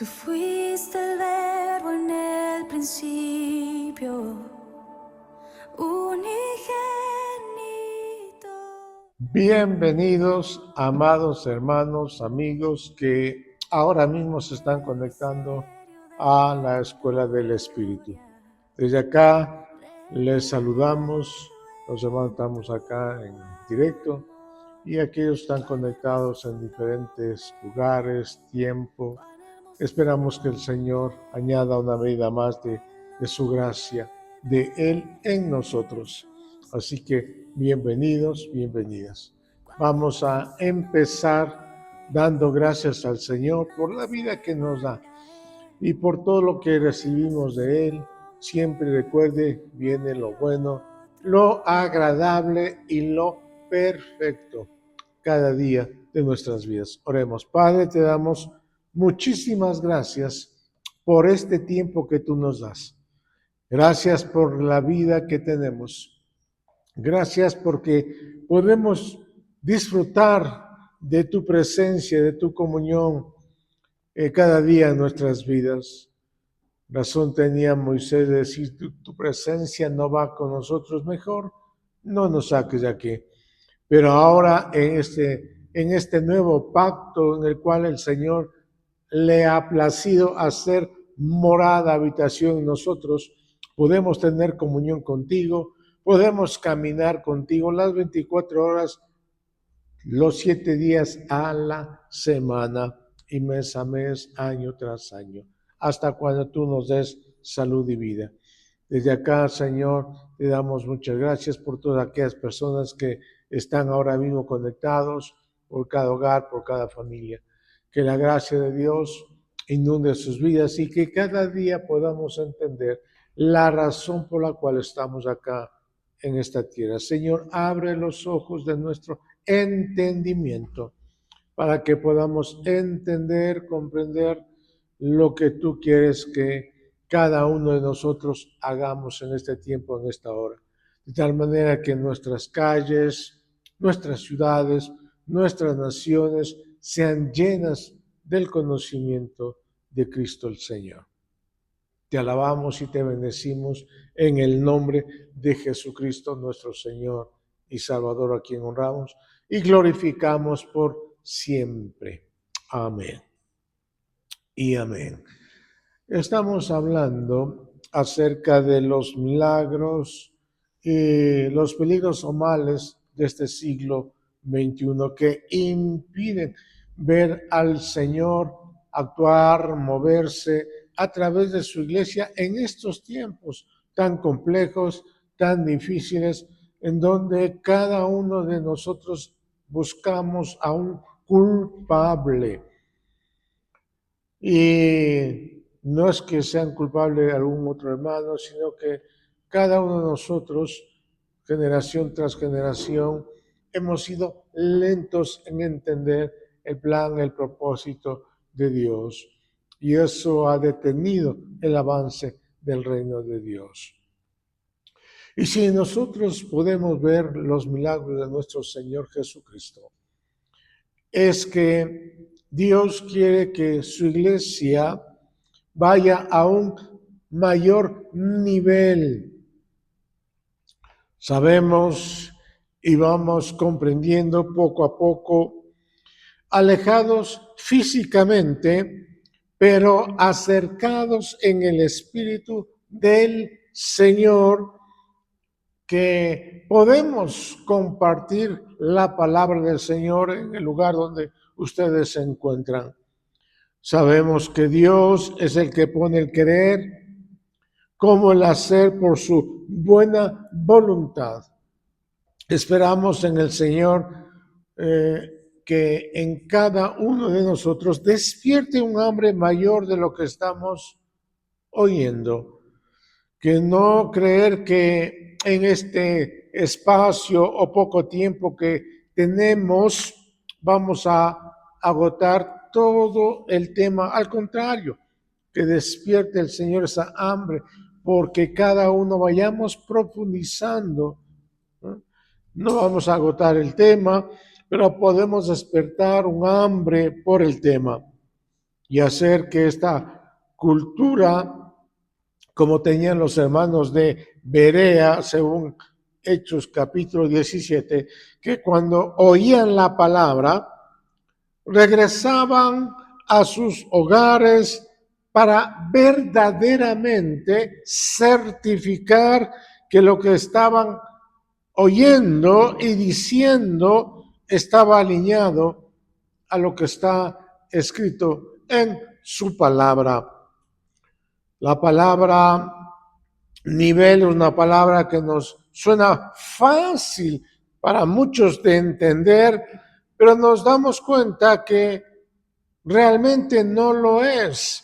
Tú fuiste el verbo en el principio, unigénito. Bienvenidos, amados hermanos, amigos que ahora mismo se están conectando a la Escuela del Espíritu. Desde acá les saludamos, los hermanos estamos acá en directo y aquellos están conectados en diferentes lugares, tiempo. Esperamos que el Señor añada una medida más de su gracia, de Él en nosotros. Así que bienvenidos, bienvenidas. Vamos a empezar dando gracias al Señor por la vida que nos da y por todo lo que recibimos de Él. Siempre recuerde, viene lo bueno, lo agradable y lo perfecto cada día de nuestras vidas. Oremos. Padre, te damos muchísimas gracias por este tiempo que tú nos das. Gracias por la vida que tenemos. Gracias porque podemos disfrutar de tu presencia, de tu comunión cada día en nuestras vidas. Razón tenía Moisés de decir, tu presencia no va con nosotros, mejor no nos saques de aquí. Pero ahora en este nuevo pacto en el cual el Señor le ha placido hacer morada, habitación en nosotros, podemos tener comunión contigo, podemos caminar contigo las 24 horas, los 7 días a la semana y mes a mes, año tras año, hasta cuando tú nos des salud y vida. Desde acá, Señor, te damos muchas gracias por todas aquellas personas que están ahora mismo conectados, por cada hogar, por cada familia. Que la gracia de Dios inunde sus vidas y que cada día podamos entender la razón por la cual estamos acá en esta tierra. Señor, abre los ojos de nuestro entendimiento para que podamos entender, comprender lo que tú quieres que cada uno de nosotros hagamos en este tiempo, en esta hora. De tal manera que nuestras calles, nuestras ciudades, nuestras naciones sean llenas del conocimiento de Cristo el Señor. Te alabamos y te bendecimos en el nombre de Jesucristo, nuestro Señor y Salvador, a quien honramos y glorificamos por siempre. Amén. Y amén. Estamos hablando acerca de los milagros y los peligros o males de este siglo XXI que impiden ver al Señor actuar, moverse a través de su iglesia en estos tiempos tan complejos, tan difíciles, en donde cada uno de nosotros buscamos a un culpable. Y no es que sean culpables algún otro hermano, sino que cada uno de nosotros, generación tras generación, hemos sido lentos en entender el plan, el propósito de Dios. Y eso ha detenido el avance del reino de Dios. Y si nosotros podemos ver los milagros de nuestro Señor Jesucristo, es que Dios quiere que su iglesia vaya a un mayor nivel. Sabemos y vamos comprendiendo poco a poco, alejados físicamente, pero acercados en el Espíritu del Señor, que podemos compartir la palabra del Señor en el lugar donde ustedes se encuentran. Sabemos que Dios es el que pone el querer como el hacer por su buena voluntad. Esperamos en el Señor que en cada uno de nosotros despierte un hambre mayor de lo que estamos oyendo. Que no creer que en este espacio o poco tiempo que tenemos vamos a agotar todo el tema. Al contrario, que despierte el Señor esa hambre, porque cada uno vayamos profundizando. No vamos a agotar el tema, pero podemos despertar un hambre por el tema. y hacer que esta cultura, como tenían los hermanos de Berea, según Hechos capítulo 17, que cuando oían la palabra, regresaban a sus hogares para verdaderamente certificar que lo que estaban oyendo y diciendo estaba alineado a lo que está escrito en su palabra. La palabra nivel es una palabra que nos suena fácil para muchos de entender, pero nos damos cuenta que realmente no lo es.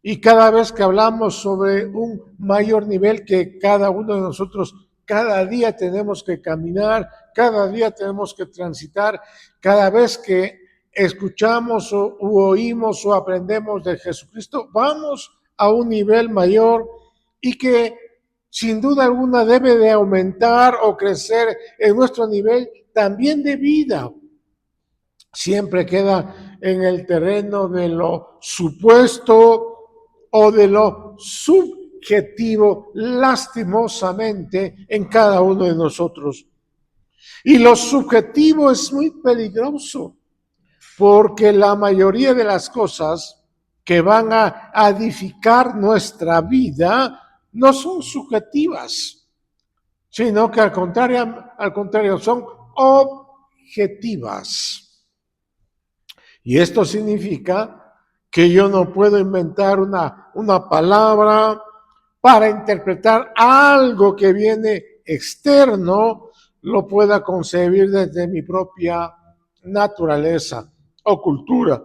Y cada vez que hablamos sobre un mayor nivel que cada uno de nosotros, cada día tenemos que caminar, cada día tenemos que transitar, cada vez que escuchamos o oímos o aprendemos de Jesucristo, vamos a un nivel mayor y que sin duda alguna debe de aumentar o crecer en nuestro nivel también de vida. Siempre queda en el terreno de lo supuesto o de lo subjetivo, lastimosamente, en cada uno de nosotros. Y lo subjetivo es muy peligroso, porque la mayoría de las cosas que van a edificar nuestra vida no son subjetivas, sino que al contrario son objetivas. Y esto significa que yo no puedo inventar una palabra para interpretar algo que viene externo, lo pueda concebir desde mi propia naturaleza o cultura.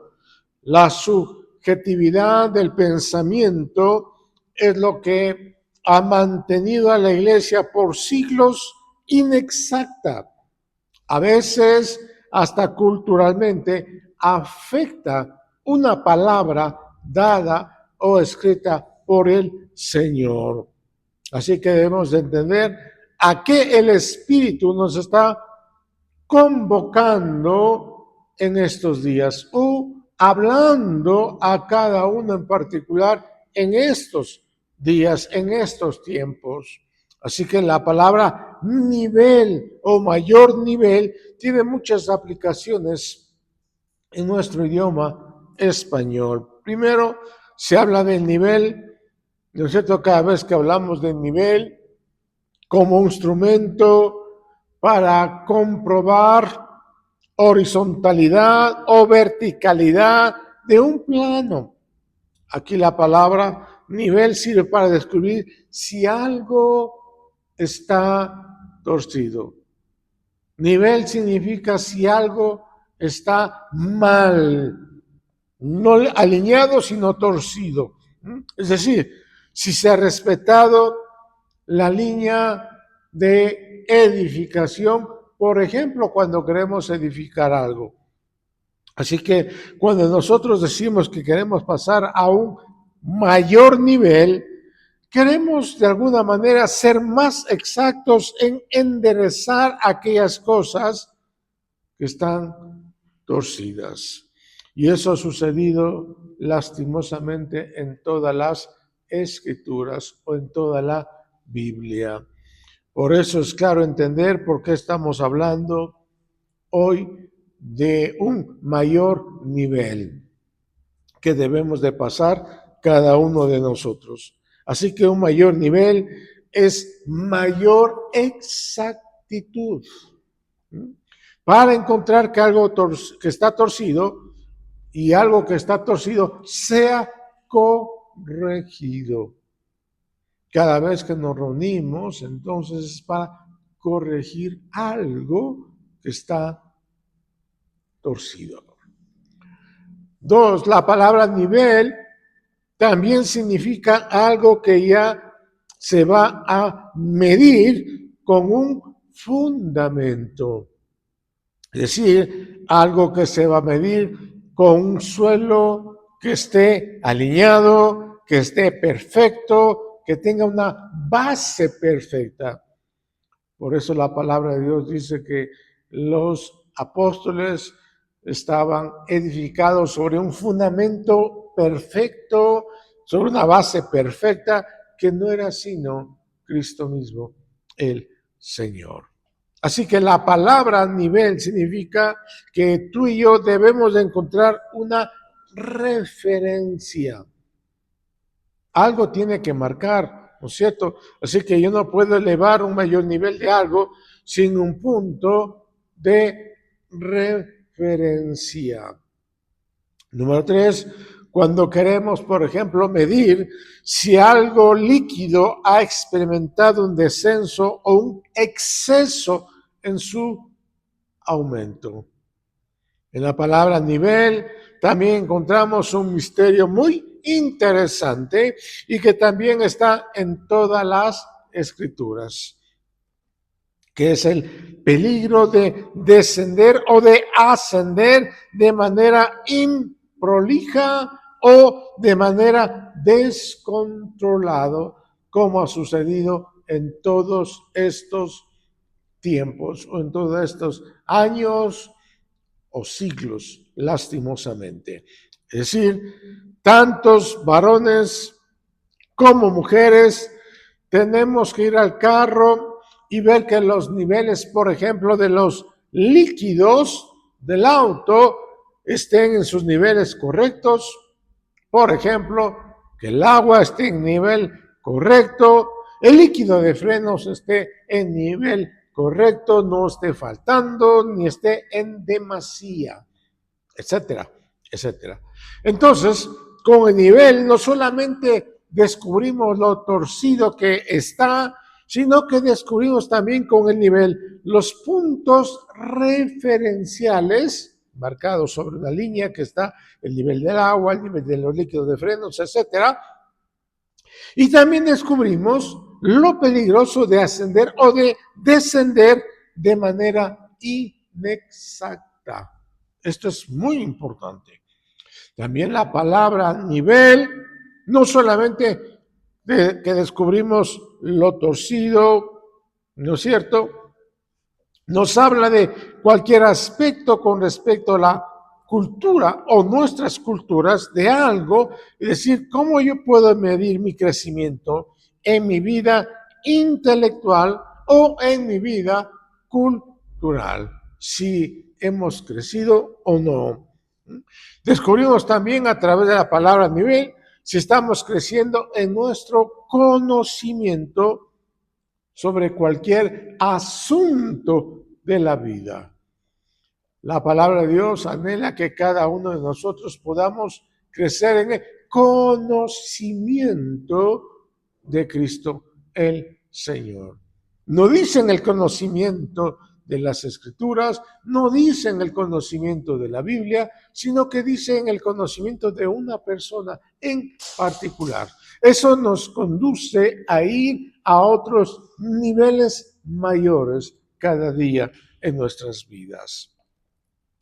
La subjetividad del pensamiento es lo que ha mantenido a la iglesia por siglos inexacta. A veces, hasta culturalmente, afecta una palabra dada o escrita por el Señor. Así que debemos de entender a qué el Espíritu nos está convocando en estos días o hablando a cada uno en particular en estos días, en estos tiempos. Así que la palabra nivel o mayor nivel tiene muchas aplicaciones en nuestro idioma español. Primero, se habla del nivel, ¿no es cierto? Cada vez que hablamos del nivel como instrumento para comprobar horizontalidad o verticalidad de un plano. Aquí la palabra nivel sirve para descubrir si algo está torcido. Nivel significa si algo está mal, no alineado, sino torcido. Es decir, si se ha respetado la línea de edificación, por ejemplo, cuando queremos edificar algo. Así que cuando nosotros decimos que queremos pasar a un mayor nivel, queremos de alguna manera ser más exactos en enderezar aquellas cosas que están torcidas. Y eso ha sucedido lastimosamente en todas las escrituras o en toda la Biblia. Por eso es claro entender por qué estamos hablando hoy de un mayor nivel que debemos de pasar cada uno de nosotros. Así que un mayor nivel es mayor exactitud. Para encontrar que algo que está torcido y algo que está torcido sea corregido. Cada vez que nos reunimos, entonces es para corregir algo que está torcido. 2, la palabra nivel también significa algo que ya se va a medir con un fundamento. Es decir, algo que se va a medir con un suelo que esté alineado, que esté perfecto, que tenga una base perfecta. Por eso la palabra de Dios dice que los apóstoles estaban edificados sobre un fundamento algo perfecto, sobre una base perfecta, que no era sino Cristo mismo, el Señor. Así que la palabra nivel significa que tú y yo debemos de encontrar una referencia. Algo tiene que marcar, ¿no es cierto? Así que yo no puedo elevar un mayor nivel de algo sin un punto de referencia. Número 3, cuando queremos, por ejemplo, medir si algo líquido ha experimentado un descenso o un exceso en su aumento. En la palabra nivel también encontramos un misterio muy interesante y que también está en todas las escrituras, que es el peligro de descender o de ascender de manera improlija o de manera descontrolada, como ha sucedido en todos estos tiempos o en todos estos años o siglos, lastimosamente. Es decir, tantos varones como mujeres tenemos que ir al carro y ver que los niveles, por ejemplo, de los líquidos del auto estén en sus niveles correctos. Por ejemplo, que el agua esté en nivel correcto, el líquido de frenos esté en nivel correcto, no esté faltando ni esté en demasía, etcétera, etcétera. Entonces, con el nivel no solamente descubrimos lo torcido que está, sino que descubrimos también con el nivel los puntos referenciales marcados sobre una línea que está el nivel del agua, el nivel de los líquidos de frenos, etcétera. Y también descubrimos lo peligroso de ascender o de descender de manera inexacta. Esto es muy importante. También la palabra nivel, no solamente que descubrimos lo torcido, ¿no es cierto? Nos habla de cualquier aspecto con respecto a la cultura o nuestras culturas de algo, es decir, cómo yo puedo medir mi crecimiento en mi vida intelectual o en mi vida cultural, si hemos crecido o no. Descubrimos también a través de la palabra nivel si estamos creciendo en nuestro conocimiento sobre cualquier asunto de la vida. La palabra de Dios anhela que cada uno de nosotros podamos crecer en el conocimiento de Cristo el Señor. No dicen el conocimiento de las Escrituras, no dicen el conocimiento de la Biblia, sino que dicen el conocimiento de una persona en particular. Eso nos conduce a ir a otros niveles mayores cada día en nuestras vidas.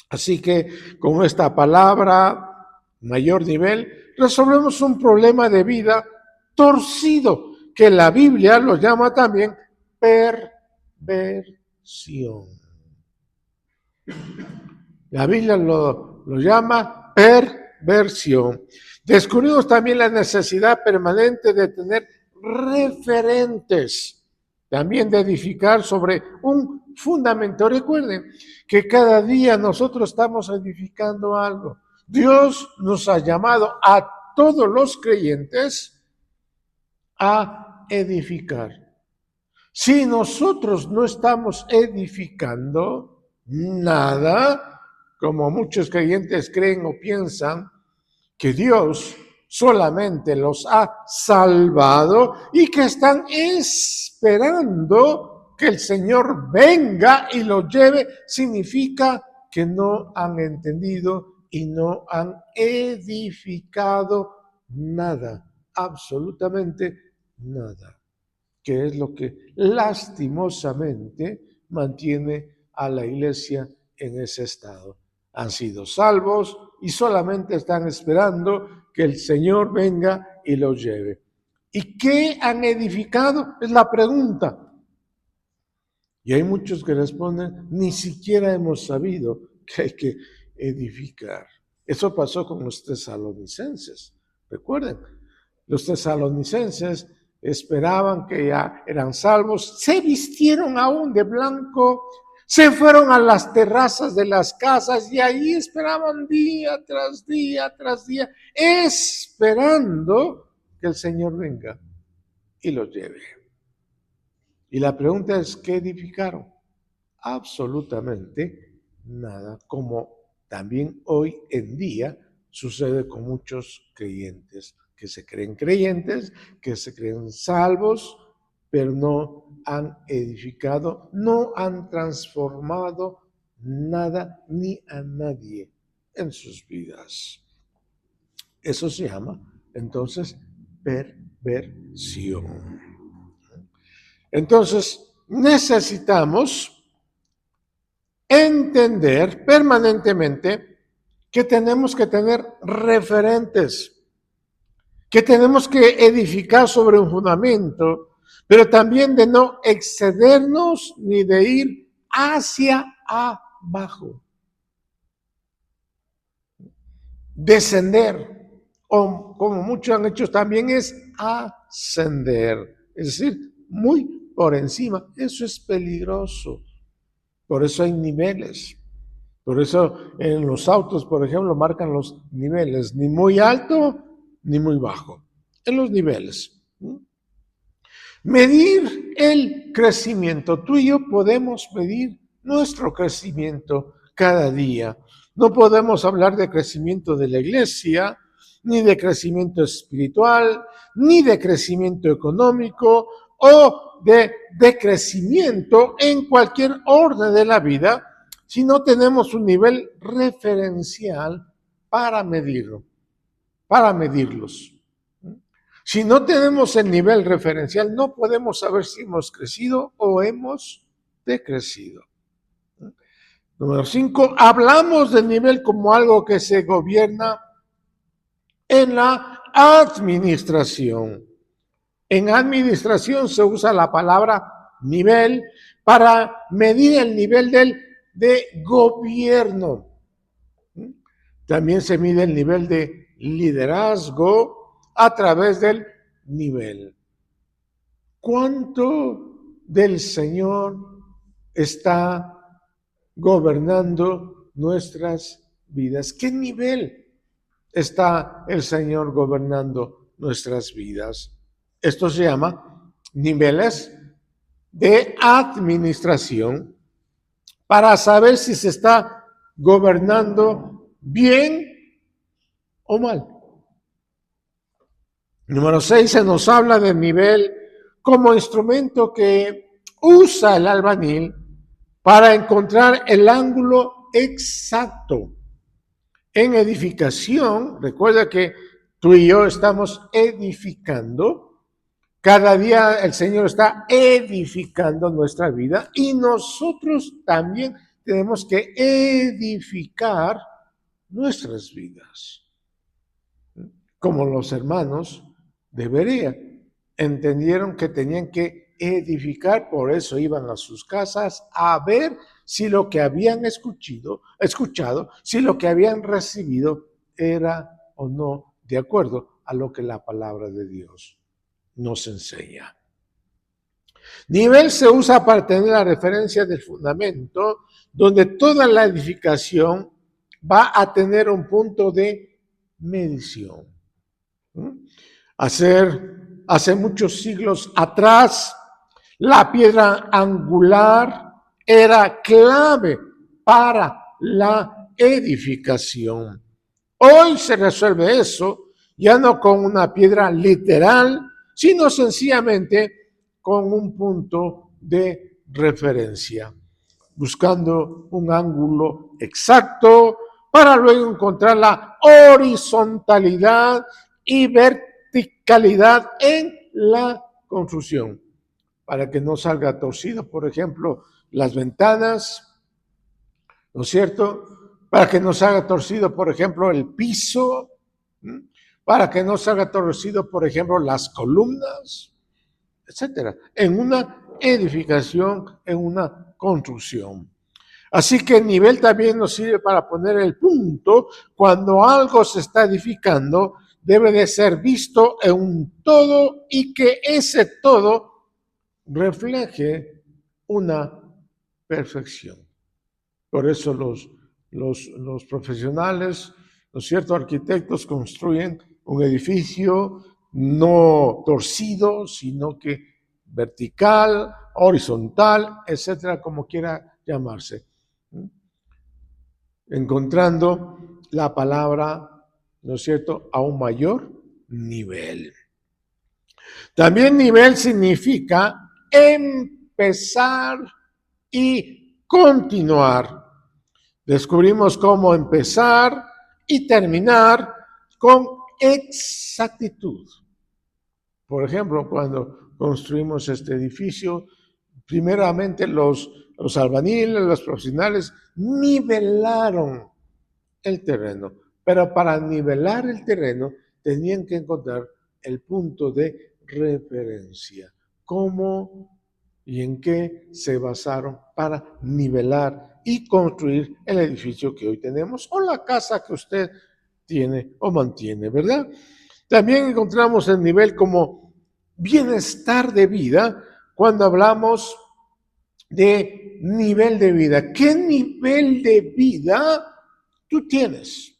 Así que con esta palabra, mayor nivel, resolvemos un problema de vida torcido, que la Biblia lo llama también perversión. La Biblia lo llama perversión. Descubrimos también la necesidad permanente de tener referentes, también de edificar sobre un fundamento. Recuerden que cada día nosotros estamos edificando algo. Dios nos ha llamado a todos los creyentes a edificar. Si nosotros no estamos edificando nada, como muchos creyentes creen o piensan, que Dios solamente los ha salvado y que están esperando que el Señor venga y los lleve, significa que no han entendido y no han edificado nada, absolutamente nada, que es lo que lastimosamente mantiene a la iglesia en ese estado. Han sido salvos y solamente están esperando que el Señor venga y los lleve. ¿Y qué han edificado? Es la pregunta. Y hay muchos que responden, ni siquiera hemos sabido que hay que edificar. Eso pasó con los tesalonicenses. Recuerden, los tesalonicenses esperaban que ya eran salvos, se vistieron aún de blanco, se fueron a las terrazas de las casas y ahí esperaban día tras día tras día, esperando que el Señor venga y los lleve. Y la pregunta es, ¿qué edificaron? Absolutamente nada, como también hoy en día sucede con muchos creyentes, que se creyentes, que se creen salvos, pero no han edificado, no han transformado nada ni a nadie en sus vidas. Eso se llama, entonces, perversión. Entonces, necesitamos entender permanentemente que tenemos que tener referentes, que tenemos que edificar sobre un fundamento, pero también de no excedernos ni de ir hacia abajo. Descender, o como muchos han hecho también, es ascender, es decir, muy por encima. Eso es peligroso. Por eso hay niveles. Por eso en los autos, por ejemplo, marcan los niveles, ni muy alto ni muy bajo. En los niveles. Medir el crecimiento. Tú y yo podemos medir nuestro crecimiento cada día. No podemos hablar de crecimiento de la iglesia, ni de crecimiento espiritual, ni de crecimiento económico o de crecimiento en cualquier orden de la vida, si no tenemos un nivel referencial para medirlo, para medirlos. Si no tenemos el nivel referencial, no podemos saber si hemos crecido o hemos decrecido. Número 5, hablamos del nivel como algo que se gobierna en la administración. En administración se usa la palabra nivel para medir el nivel de gobierno. También se mide el nivel de liderazgo a través del nivel. ¿Cuánto del Señor está gobernando nuestras vidas? ¿Qué nivel está el Señor gobernando nuestras vidas? Esto se llama niveles de administración para saber si se está gobernando bien o mal. Número 6, se nos habla del nivel como instrumento que usa el albañil para encontrar el ángulo exacto. En edificación, recuerda que tú y yo estamos edificando. Cada día el Señor está edificando nuestra vida y nosotros también tenemos que edificar nuestras vidas. Como los hermanos deberían. Entendieron que tenían que edificar, por eso iban a sus casas a ver si lo que habían escuchado, si lo que habían recibido era o no de acuerdo a lo que la palabra de Dios nos enseña. Nivel se usa para tener la referencia del fundamento, donde toda la edificación va a tener un punto de medición. Hace muchos siglos atrás, la piedra angular era clave para la edificación. Hoy se resuelve eso, ya no con una piedra literal, sino sencillamente con un punto de referencia, buscando un ángulo exacto para luego encontrar la horizontalidad y verticalidad en la construcción, para que no salga torcido, por ejemplo, las ventanas, ¿no es cierto? Para que no salga torcido, por ejemplo, el piso, para que no salga torcido, por ejemplo, las columnas, etcétera, en una edificación, en una construcción. Así que el nivel también nos sirve para poner el punto. Cuando algo se está edificando, debe de ser visto en un todo y que ese todo refleje una perfección. Por eso los profesionales, ¿no es cierto?, arquitectos construyen un edificio no torcido, sino que vertical, horizontal, etcétera, como quiera llamarse. Encontrando la palabra, ¿no es cierto?, a un mayor nivel. También nivel significa empezar y continuar. Descubrimos cómo empezar y terminar con exactitud. Por ejemplo, cuando construimos este edificio, primeramente los albañiles, los profesionales, nivelaron el terreno. Pero para nivelar el terreno, tenían que encontrar el punto de referencia. ¿Cómo y en qué se basaron para nivelar y construir el edificio que hoy tenemos o la casa que usted tiene o mantiene, ¿verdad? También encontramos el nivel como bienestar de vida cuando hablamos de nivel de vida. ¿Qué nivel de vida tú tienes?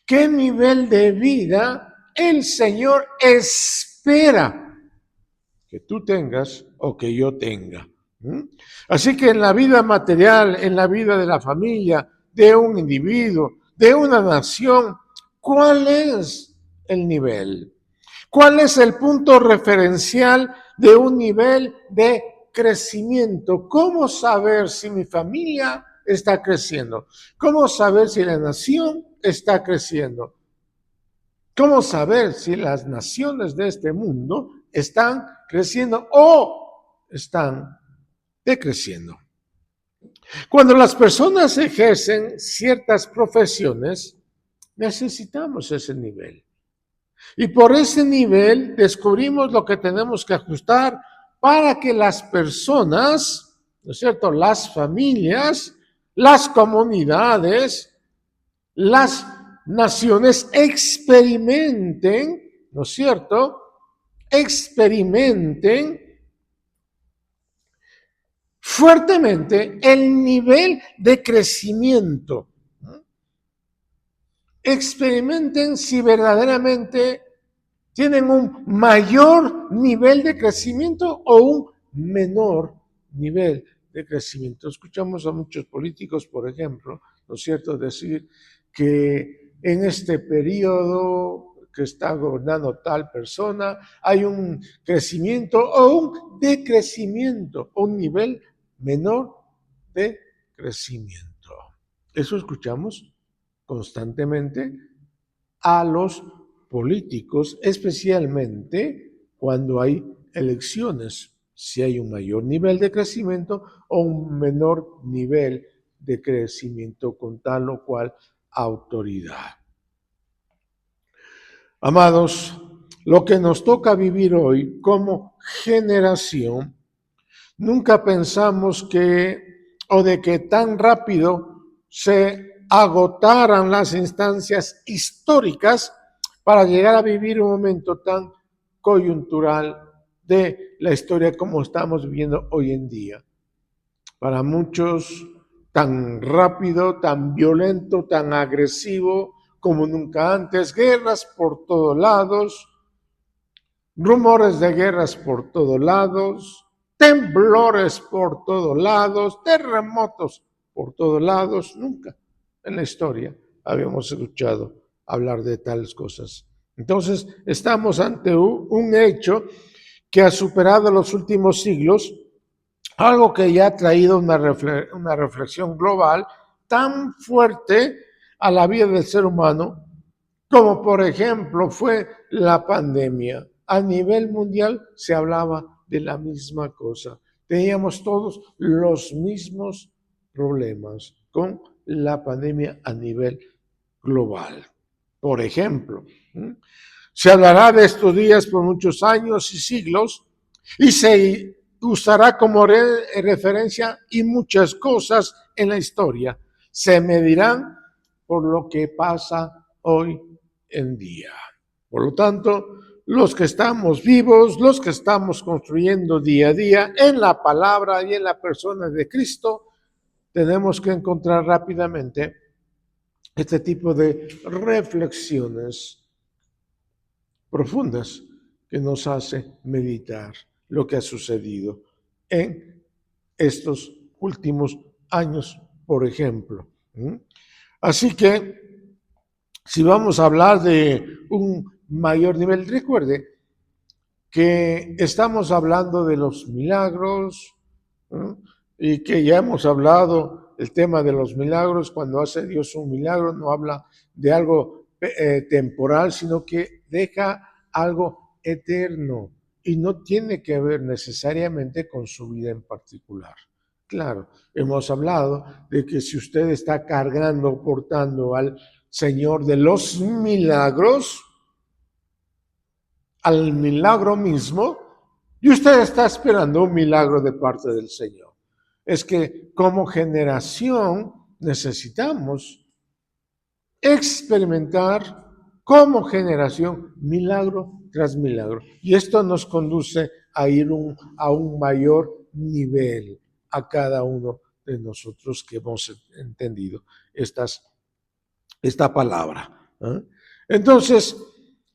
¿Qué nivel de vida el Señor espera que tú tengas o que yo tenga? Así que en la vida material, en la vida de la familia, de un individuo, de una nación, ¿cuál es el nivel? ¿Cuál es el punto referencial de un nivel de crecimiento? ¿Cómo saber si mi familia está creciendo? ¿Cómo saber si la nación está creciendo? ¿Cómo saber si las naciones de este mundo están creciendo o están decreciendo? Cuando las personas ejercen ciertas profesiones, necesitamos ese nivel. Y por ese nivel descubrimos lo que tenemos que ajustar para que las personas, ¿no es cierto?, las familias, las comunidades, las naciones experimenten, ¿no es cierto?, experimenten fuertemente el nivel de crecimiento. Experimenten si verdaderamente tienen un mayor nivel de crecimiento o un menor nivel de crecimiento. Escuchamos a muchos políticos, por ejemplo, ¿no es cierto?, decir que en este periodo que está gobernando tal persona hay un crecimiento o un decrecimiento, un nivel menor de crecimiento. Eso escuchamos constantemente a los políticos, especialmente cuando hay elecciones, si hay un mayor nivel de crecimiento o un menor nivel de crecimiento con tal o cual autoridad. Amados, lo que nos toca vivir hoy como generación, nunca pensamos que o de que tan rápido se agotaran las instancias históricas para llegar a vivir un momento tan coyuntural de la historia como estamos viviendo hoy en día. Para muchos, tan rápido, tan violento, tan agresivo como nunca antes, guerras por todos lados, rumores de guerras por todos lados, temblores por todos lados, terremotos por todos lados. Nunca en la historia habíamos escuchado hablar de tales cosas. Entonces, estamos ante un hecho que ha superado los últimos siglos, algo que ya ha traído una reflexión global tan fuerte a la vida del ser humano, como por ejemplo fue la pandemia. A nivel mundial se hablaba de la misma cosa. Teníamos todos los mismos problemas con la pandemia a nivel global. Por ejemplo, se hablará de estos días por muchos años y siglos y se usará como referencia y muchas cosas en la historia se medirán por lo que pasa hoy en día. Por lo tanto, los que estamos vivos, los que estamos construyendo día a día en la palabra y en la persona de Cristo, tenemos que encontrar rápidamente este tipo de reflexiones profundas que nos hace meditar lo que ha sucedido en estos últimos años, por ejemplo. Así que, si vamos a hablar de un mayor nivel, recuerde que estamos hablando de los milagros, ¿no? Y que ya hemos hablado el tema de los milagros. Cuando hace Dios un milagro, no habla de algo temporal, sino que deja algo eterno y no tiene que ver necesariamente con su vida en particular. Claro, hemos hablado de que si usted está cargando, portando al Señor de los milagros, al milagro mismo, y usted está esperando un milagro de parte del Señor. Es que como generación necesitamos experimentar como generación milagro tras milagro. Y esto nos conduce a ir a un mayor nivel a cada uno de nosotros que hemos entendido esta palabra. Entonces,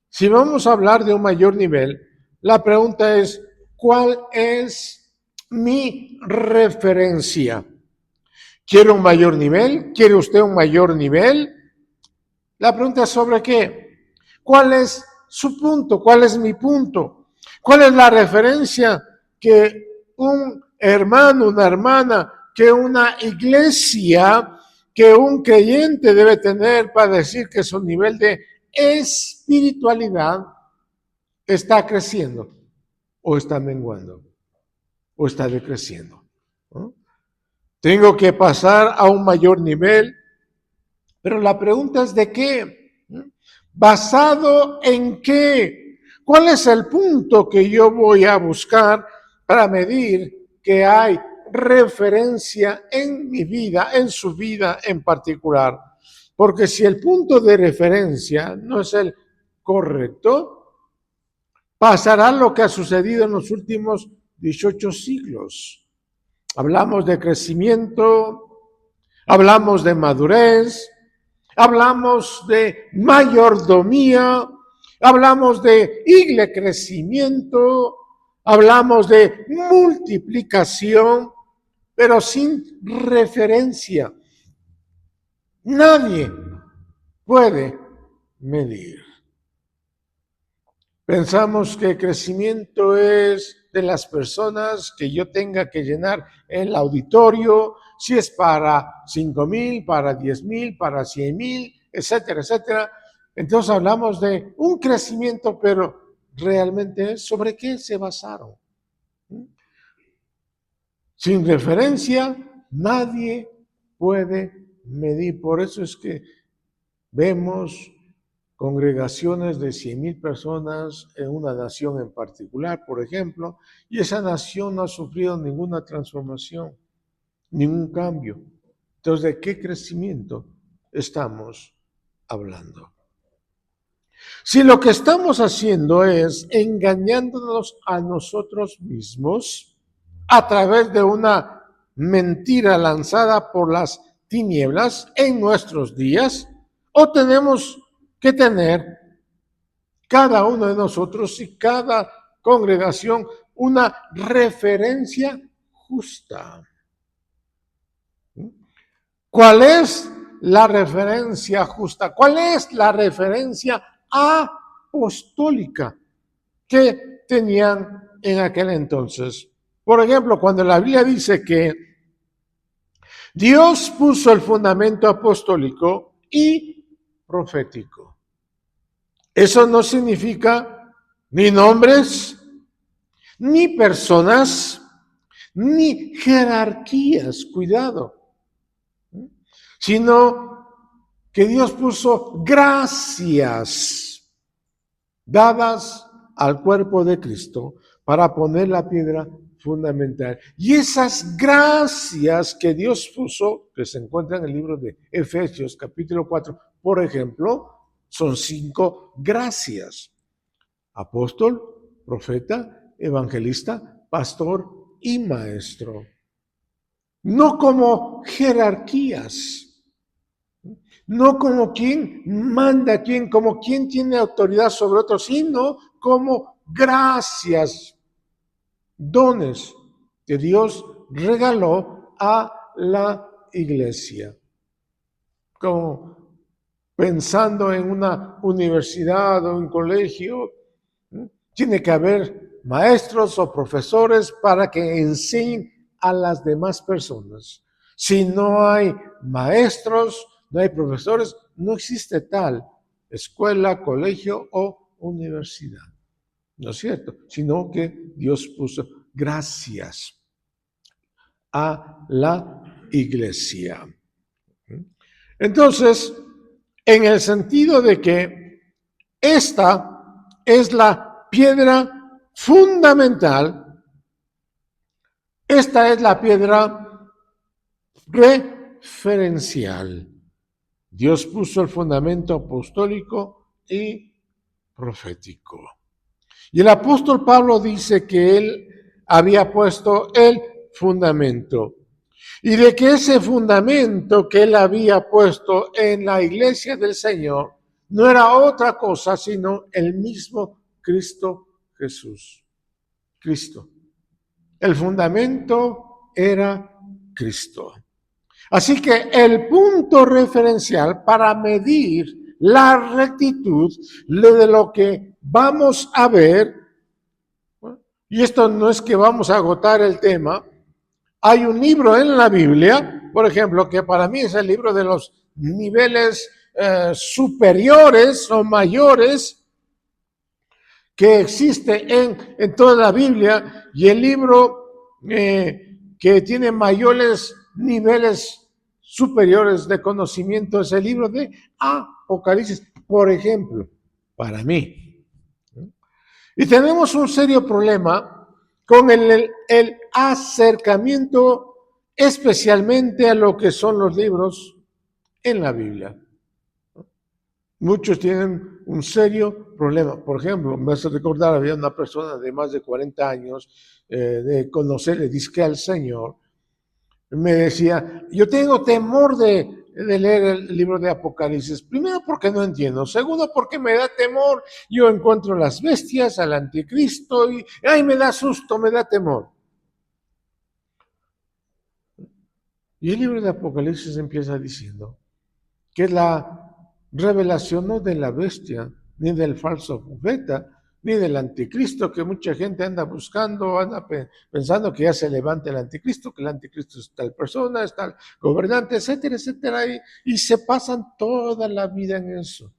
si vamos a hablar de un mayor nivel, la pregunta es, ¿cuál es mi referencia? ¿Quiere un mayor nivel? ¿Quiere usted un mayor nivel? La pregunta es ¿sobre qué? ¿Cuál es su punto? ¿Cuál es mi punto? ¿Cuál es la referencia que un hermano, una hermana, que una iglesia, que un creyente debe tener para decir que su nivel de espiritualidad está creciendo o está menguando o está decreciendo? ¿No? Tengo que pasar a un mayor nivel, pero la pregunta es ¿de qué? ¿Basado en qué? ¿Cuál es el punto que yo voy a buscar para medir que hay referencia en mi vida, en su vida en particular? Porque si el punto de referencia no es el correcto, pasará lo que ha sucedido en los últimos 18 siglos. Hablamos de crecimiento, hablamos de madurez, hablamos de mayordomía, hablamos de crecimiento, hablamos de multiplicación, pero sin referencia. Nadie puede medir. Pensamos que el crecimiento es de las personas que yo tenga que llenar el auditorio, si es para 5,000, para 10,000, para 100,000, etcétera, etcétera. Entonces hablamos de un crecimiento, pero realmente ¿sobre qué se basaron? Sin referencia, nadie puede medir. Por eso es que vemos congregaciones de 100,000 personas en una nación en particular, por ejemplo, y esa nación no ha sufrido ninguna transformación, ningún cambio. Entonces, ¿de qué crecimiento estamos hablando? Si lo que estamos haciendo es engañándonos a nosotros mismos a través de una mentira lanzada por las tinieblas en nuestros días, o tenemos que tener cada uno de nosotros y cada congregación una referencia justa. ¿Cuál es la referencia justa? ¿Cuál es la referencia apostólica que tenían en aquel entonces? Por ejemplo, cuando la Biblia dice que Dios puso el fundamento apostólico y profético, eso no significa ni nombres, ni personas, ni jerarquías, cuidado, sino que Dios puso gracias dadas al cuerpo de Cristo para poner la piedra fundamental. Y esas gracias que Dios puso, que se encuentran en el libro de Efesios capítulo 4, por ejemplo, son 5 gracias: apóstol, profeta, evangelista, pastor y maestro. No como jerarquías, no como quien manda a quien, como quien tiene autoridad sobre otros, sino como gracias, dones que Dios regaló a la iglesia. Como pensando en una universidad o un colegio, tiene que haber maestros o profesores para que enseñen a las demás personas. Si no hay maestros, no hay profesores, no existe tal escuela, colegio o universidad. ¿No es cierto? Sino que Dios puso gracias a la iglesia. Entonces, en el sentido de que esta es la piedra fundamental, esta es la piedra referencial. Dios puso el fundamento apostólico y profético. Y el apóstol Pablo dice que él había puesto el fundamento. Y de que ese fundamento que él había puesto en la iglesia del Señor no era otra cosa sino el mismo Cristo Jesús. Cristo. El fundamento era Cristo. Así que el punto referencial para medir la rectitud de lo que vamos a ver, y esto no es que vamos a agotar el tema, hay un libro en la Biblia, por ejemplo, que para mí es el libro de los niveles superiores o mayores que existe en toda la Biblia, y el libro que tiene mayores niveles superiores de conocimiento es el libro de Apocalipsis, por ejemplo, para mí. Y tenemos un serio problema con el acercamiento especialmente a lo que son los libros en la Biblia. Muchos tienen un serio problema. Por ejemplo, me hace recordar, había una persona de más de 40 años de conocerle, dizque al Señor, me decía, yo tengo temor de leer el libro de Apocalipsis. Primero porque no entiendo. Segundo porque me da temor. Yo encuentro las bestias, al anticristo y ay, me da susto, me da temor. Y el libro de Apocalipsis empieza diciendo que la revelación no de la bestia, ni del falso profeta, ni del anticristo, que mucha gente anda buscando, anda pensando que ya se levanta el anticristo, que el anticristo es tal persona, es tal gobernante, etcétera, etcétera, y se pasan toda la vida en eso.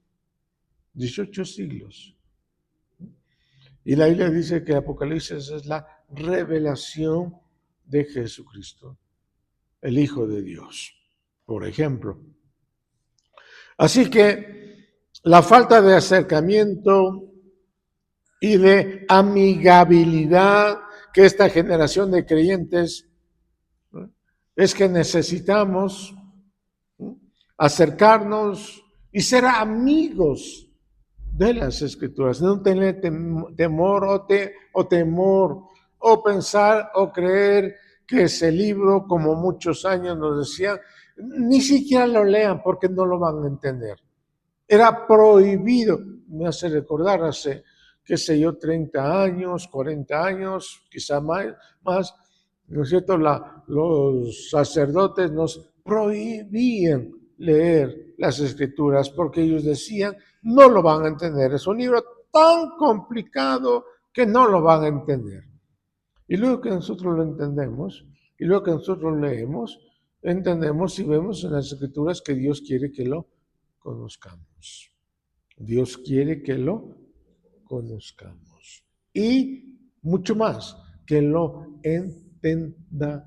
18 siglos. Y la Biblia dice que Apocalipsis es la revelación de Jesucristo, el Hijo de Dios, por ejemplo. Así que la falta de acercamiento y de amigabilidad que esta generación de creyentes, ¿no?, es que necesitamos, ¿no?, acercarnos y ser amigos de las Escrituras, no tener temor o temor o pensar o creer que ese libro, como muchos años nos decían, ni siquiera lo lean porque no lo van a entender. Era prohibido, me hace recordar hace, qué sé yo, 30 años, 40 años, quizá más, ¿no es cierto? Los sacerdotes nos prohibían leer las Escrituras porque ellos decían, no lo van a entender, es un libro tan complicado que no lo van a entender. Y luego que nosotros lo entendemos, y luego que nosotros leemos, entendemos y vemos en las Escrituras que Dios quiere que lo conozcamos. Dios quiere que lo conozcamos. Y mucho más, que lo entendamos.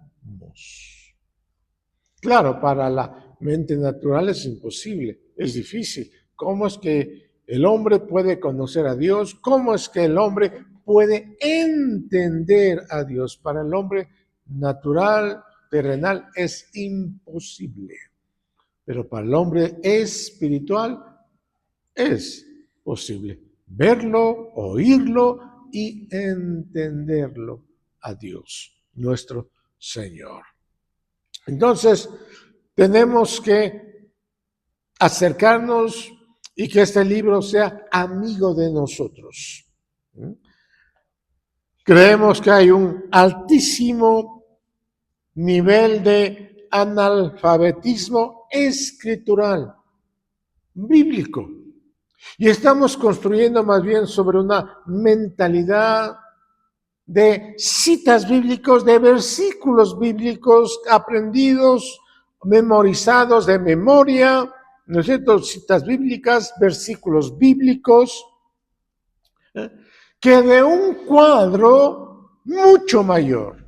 Claro, para la mente natural es imposible, es difícil. ¿Cómo es que el hombre puede conocer a Dios? ¿Cómo es que el hombre puede entender a Dios. Para el hombre natural, terrenal, es imposible. Pero para el hombre espiritual es posible verlo, oírlo y entenderlo a Dios, nuestro Señor. Entonces, tenemos que acercarnos y que este libro sea amigo de nosotros. Creemos que hay un altísimo nivel de analfabetismo escritural, bíblico. Y estamos construyendo más bien sobre una mentalidad de citas bíblicas, de versículos bíblicos aprendidos, memorizados de memoria, ¿no es cierto? Citas bíblicas, versículos bíblicos, que de un cuadro mucho mayor.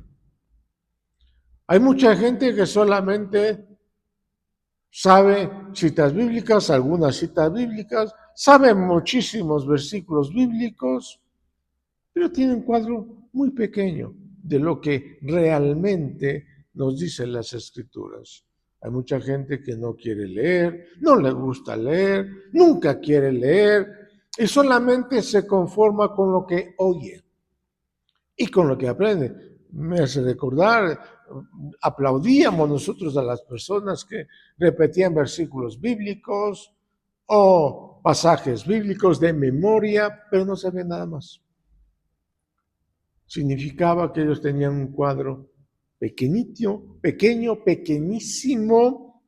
Hay mucha gente que solamente sabe citas bíblicas, algunas citas bíblicas, sabe muchísimos versículos bíblicos, pero tiene un cuadro muy pequeño de lo que realmente nos dicen las Escrituras. Hay mucha gente que no quiere leer, no le gusta leer, nunca quiere leer y solamente se conforma con lo que oye y con lo que aprende. Me hace recordar, aplaudíamos nosotros a las personas que repetían versículos bíblicos o pasajes bíblicos de memoria, pero no sabían nada más. Significaba que ellos tenían un cuadro pequeñito, pequeño, pequeñísimo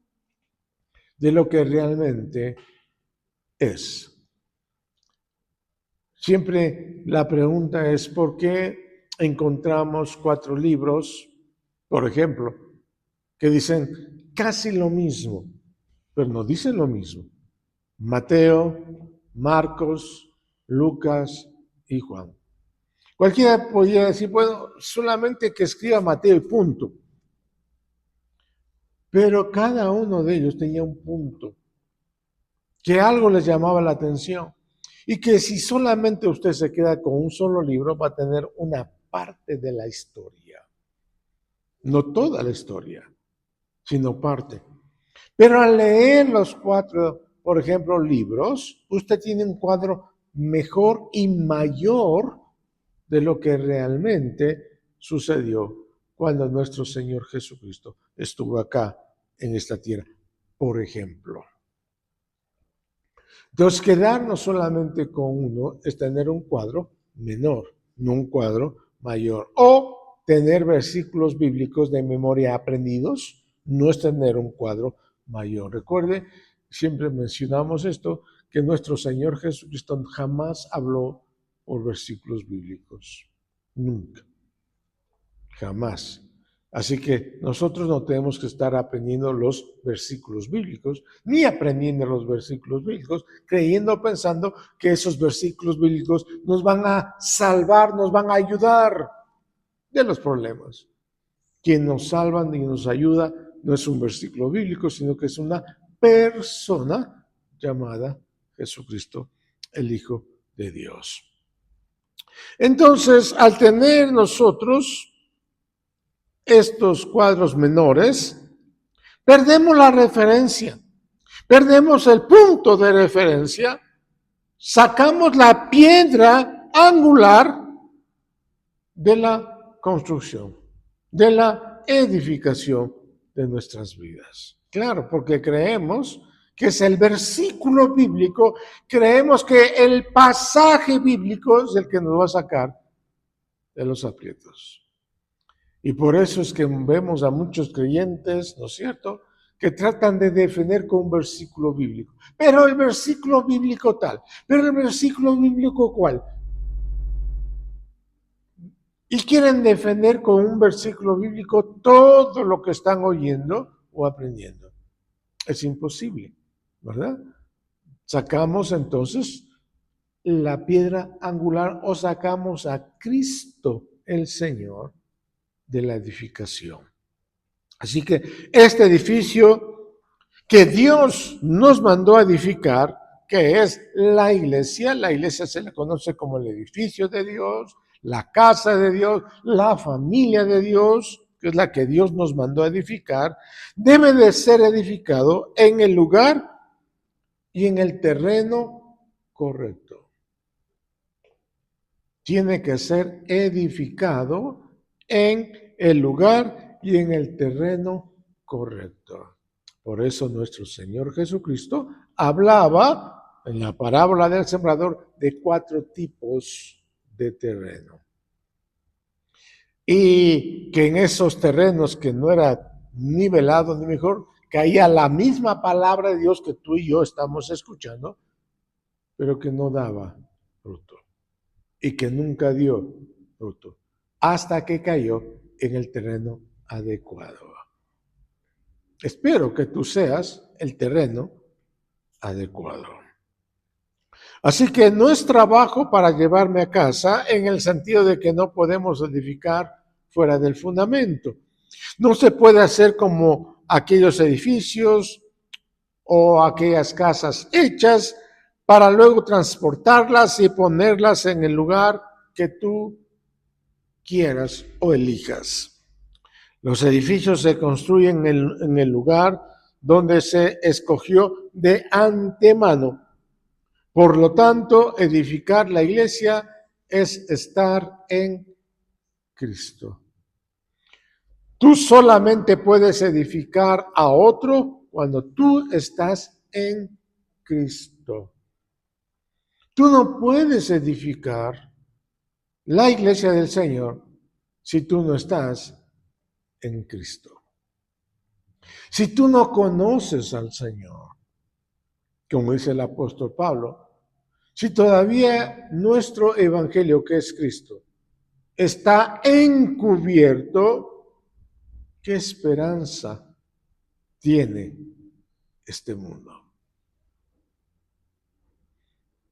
de lo que realmente es. Siempre la pregunta es ¿por qué encontramos 4 libros, por ejemplo, que dicen casi lo mismo, pero no dicen lo mismo? Mateo, Marcos, Lucas y Juan. Cualquiera podría decir, bueno, solamente que escriba Mateo y punto. Pero cada uno de ellos tenía un punto, que algo les llamaba la atención. Y que si solamente usted se queda con un solo libro, va a tener una parte de la historia. No toda la historia, sino parte. Pero al leer los 4, por ejemplo, libros, usted tiene un cuadro mejor y mayor de lo que realmente sucedió cuando nuestro Señor Jesucristo estuvo acá en esta tierra, por ejemplo. Entonces, quedarnos solamente con uno es tener un cuadro menor, no un cuadro mayor. O tener versículos bíblicos de memoria aprendidos no es tener un cuadro mayor. Recuerde, siempre mencionamos esto, que nuestro Señor Jesucristo jamás habló por versículos bíblicos. Nunca. Jamás. Así que nosotros no tenemos que estar aprendiendo los versículos bíblicos, ni aprendiendo los versículos bíblicos, creyendo, pensando que esos versículos bíblicos nos van a salvar, nos van a ayudar de los problemas. Quien nos salva y nos ayuda no es un versículo bíblico, sino que es una persona llamada Jesucristo, el Hijo de Dios. Entonces, al tener nosotros estos cuadros menores, perdemos la referencia, perdemos el punto de referencia, sacamos la piedra angular de la construcción, de la edificación de nuestras vidas. Claro, porque creemos que es el versículo bíblico, creemos que el pasaje bíblico es el que nos va a sacar de los aprietos. Y por eso es que vemos a muchos creyentes, ¿no es cierto?, que tratan de defender con un versículo bíblico. Pero el versículo bíblico tal, pero el versículo bíblico cual. Y quieren defender con un versículo bíblico todo lo que están oyendo o aprendiendo. Es imposible, ¿verdad? Sacamos entonces la piedra angular o sacamos a Cristo el Señor de la edificación. Así que este edificio que Dios nos mandó a edificar, que es la iglesia. La iglesia se le conoce como el edificio de Dios, la casa de Dios, la familia de Dios, que es la que Dios nos mandó a edificar, debe de ser edificado en el lugar y en el terreno correcto. Tiene que ser edificado en el lugar y en el terreno correcto. Por eso nuestro Señor Jesucristo hablaba en la parábola del sembrador de 4 tipos de terreno. Y que en esos terrenos que no era nivelado ni mejor, caía la misma palabra de Dios que tú y yo estamos escuchando, pero que no daba fruto y que nunca dio fruto hasta que cayó en el terreno adecuado. Espero que tú seas el terreno adecuado. Así que no es trabajo para llevarme a casa en el sentido de que no podemos edificar fuera del fundamento. No se puede hacer como aquellos edificios o aquellas casas hechas para luego transportarlas y ponerlas en el lugar que tú quieras o elijas. Los edificios se construyen en el lugar donde se escogió de antemano. Por lo tanto, edificar la iglesia es estar en Cristo. Tú solamente puedes edificar a otro cuando tú estás en Cristo. Tú no puedes edificar la iglesia del Señor si tú no estás en Cristo. Si tú no conoces al Señor, como dice el apóstol Pablo, si todavía nuestro evangelio, que es Cristo, está encubierto, ¿qué esperanza tiene este mundo?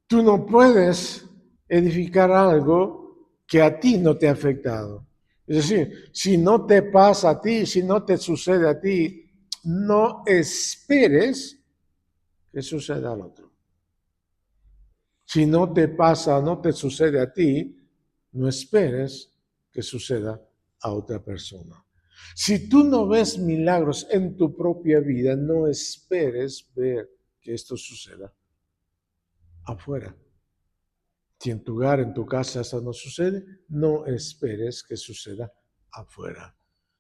Tú no puedes edificar algo que a ti no te ha afectado. Es decir, si no te pasa a ti, si no te sucede a ti, no esperes que suceda al otro. Si no te pasa o no te sucede a ti, no esperes que suceda a otra persona. Si tú no ves milagros en tu propia vida, no esperes ver que esto suceda afuera. Si en tu hogar, en tu casa, eso no sucede, no esperes que suceda afuera.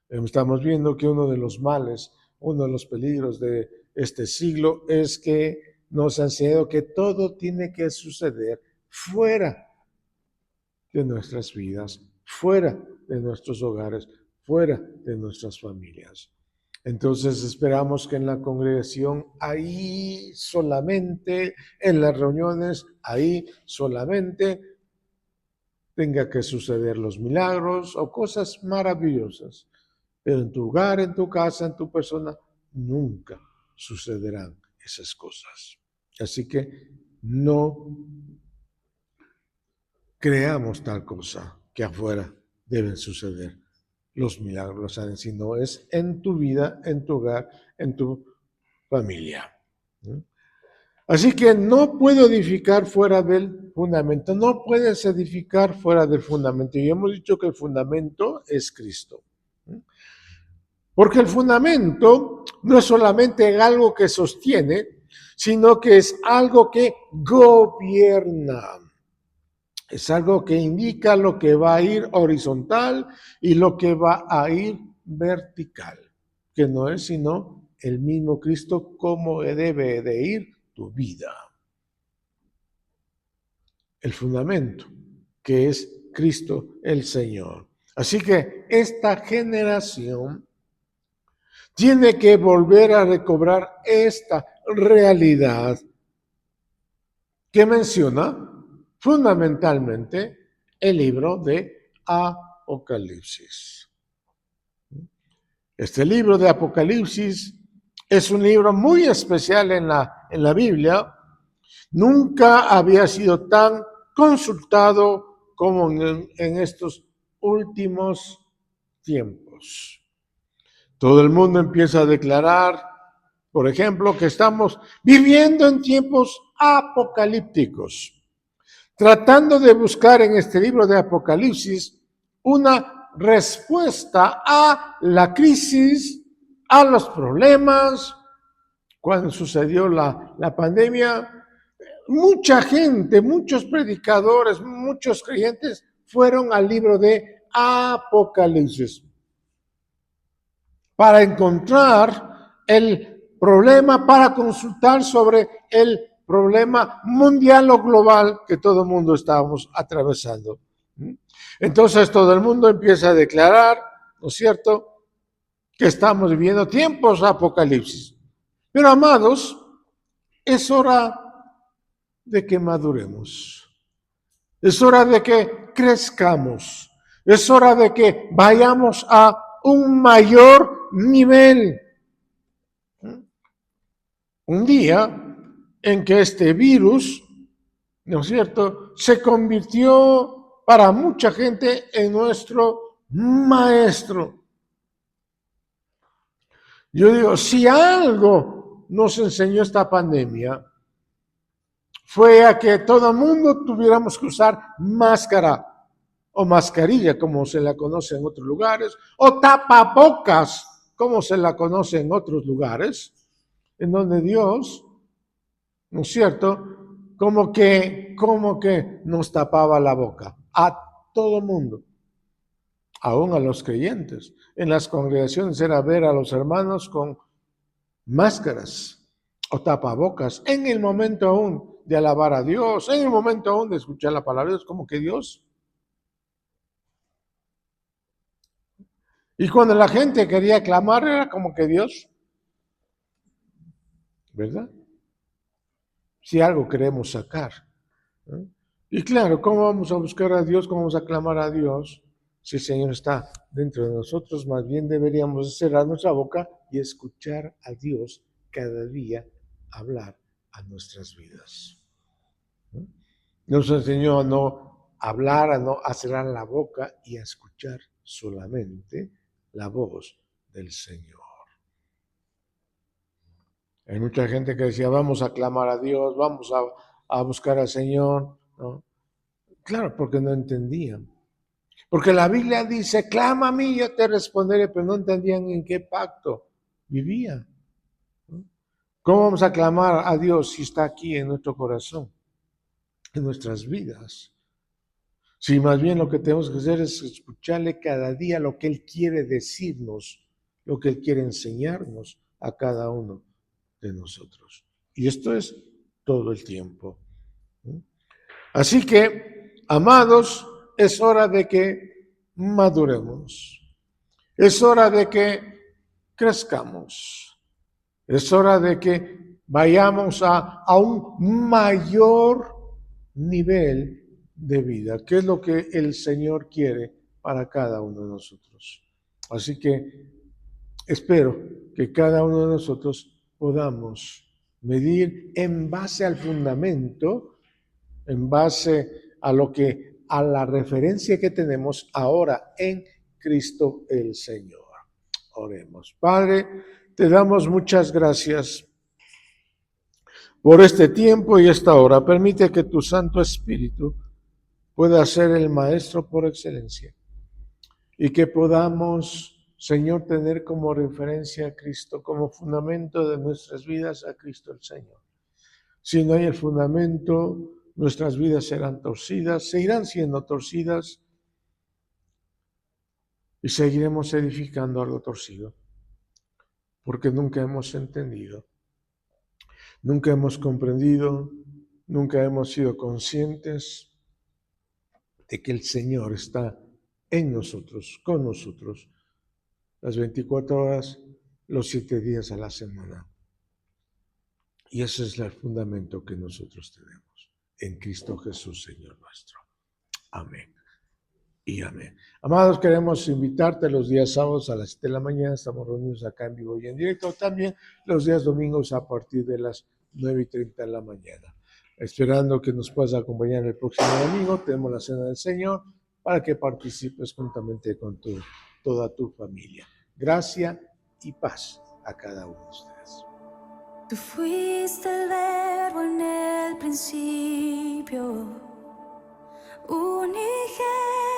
Estamos viendo que uno de los males, uno de los peligros de este siglo es que nos ha enseñado que todo tiene que suceder fuera de nuestras vidas, fuera de nuestros hogares, fuera de nuestras familias. Entonces esperamos que en la congregación, ahí solamente, en las reuniones, ahí solamente tenga que suceder los milagros o cosas maravillosas. Pero en tu hogar, en tu casa, en tu persona, nunca sucederán esas cosas. Así que no creamos tal cosa que afuera deben suceder los milagros, sino es en tu vida, en tu hogar, en tu familia. Así que no puedo edificar fuera del fundamento, no puedes edificar fuera del fundamento. Y hemos dicho que el fundamento es Cristo. Porque el fundamento no es solamente algo que sostiene, sino que es algo que gobierna. Es algo que indica lo que va a ir horizontal y lo que va a ir vertical, que no es sino el mismo Cristo como debe de ir tu vida. El fundamento, que es Cristo el Señor. Así que esta generación tiene que volver a recobrar esta realidad que menciona fundamentalmente el libro de Apocalipsis. Este libro de Apocalipsis es un libro muy especial en la Biblia. Nunca había sido tan consultado como en estos últimos tiempos. Todo el mundo empieza a declarar, por ejemplo, que estamos viviendo en tiempos apocalípticos, tratando de buscar en este libro de Apocalipsis una respuesta a la crisis, a los problemas. Cuando sucedió la pandemia, mucha gente, muchos predicadores, muchos creyentes fueron al libro de Apocalipsis para encontrar el problema, para consultar sobre el problema mundial o global que todo el mundo estábamos atravesando. Entonces todo el mundo empieza a declarar, ¿no es cierto?, que estamos viviendo tiempos apocalipsis. Pero amados, es hora de que maduremos. Es hora de que crezcamos. Es hora de que vayamos a un mayor nivel. Un día en que este virus, ¿no es cierto?, se convirtió para mucha gente en nuestro maestro. Yo digo, si algo nos enseñó esta pandemia, fue a que todo el mundo tuviéramos que usar máscara o mascarilla, como se la conoce en otros lugares, o tapabocas, como se la conoce en otros lugares, en donde Dios, ¿no es cierto?, como que nos tapaba la boca a todo mundo, aún a los creyentes. En las congregaciones era ver a los hermanos con máscaras o tapabocas, en el momento aún de alabar a Dios, en el momento aún de escuchar la palabra de Dios, como que Dios. Y cuando la gente quería clamar, era como que Dios, ¿verdad? Si algo queremos sacar. ¿Eh? Y claro, ¿cómo vamos a buscar a Dios? ¿Cómo vamos a clamar a Dios? Si el Señor está dentro de nosotros, más bien deberíamos cerrar nuestra boca y escuchar a Dios cada día hablar a nuestras vidas. Nos enseñó a no hablar, a cerrar la boca y a escuchar solamente la voz del Señor. Hay mucha gente que decía, vamos a clamar a Dios, vamos a buscar al Señor, ¿no? Claro, porque no entendían. Porque la Biblia dice, clama a mí, yo te responderé, pero no entendían en qué pacto vivían. ¿No? ¿Cómo vamos a clamar a Dios si está aquí en nuestro corazón, en nuestras vidas? Si más bien lo que tenemos que hacer es escucharle cada día lo que Él quiere decirnos, lo que Él quiere enseñarnos a cada uno de nosotros. Y esto es todo el tiempo. Así que, amados, es hora de que maduremos. Es hora de que crezcamos. Es hora de que vayamos a un mayor nivel de vida, que es lo que el Señor quiere para cada uno de nosotros. Así que espero que cada uno de nosotros podamos medir en base al fundamento, en base a a la referencia que tenemos ahora en Cristo el Señor. Oremos. Padre, te damos muchas gracias por este tiempo y esta hora. Permite que tu Santo Espíritu pueda ser el Maestro por excelencia y que podamos, Señor, tener como referencia a Cristo, como fundamento de nuestras vidas a Cristo el Señor. Si no hay el fundamento, nuestras vidas serán torcidas, seguirán siendo torcidas y seguiremos edificando algo torcido, porque nunca hemos entendido, nunca hemos comprendido, nunca hemos sido conscientes de que el Señor está en nosotros, con nosotros, las 24 horas, los 7 días a la semana. Y ese es el fundamento que nosotros tenemos en Cristo Jesús, Señor nuestro. Amén y amén. Amados, queremos invitarte los días sábados a las 7 de la mañana. Estamos reunidos acá en vivo y en directo. También los días domingos a partir de las 9:30 de la mañana. Esperando que nos puedas acompañar el próximo domingo. Tenemos la Cena del Señor para que participes juntamente con toda tu familia. Gracia y paz a cada uno de ustedes. Tú fuiste el verbo en el principio, unigénito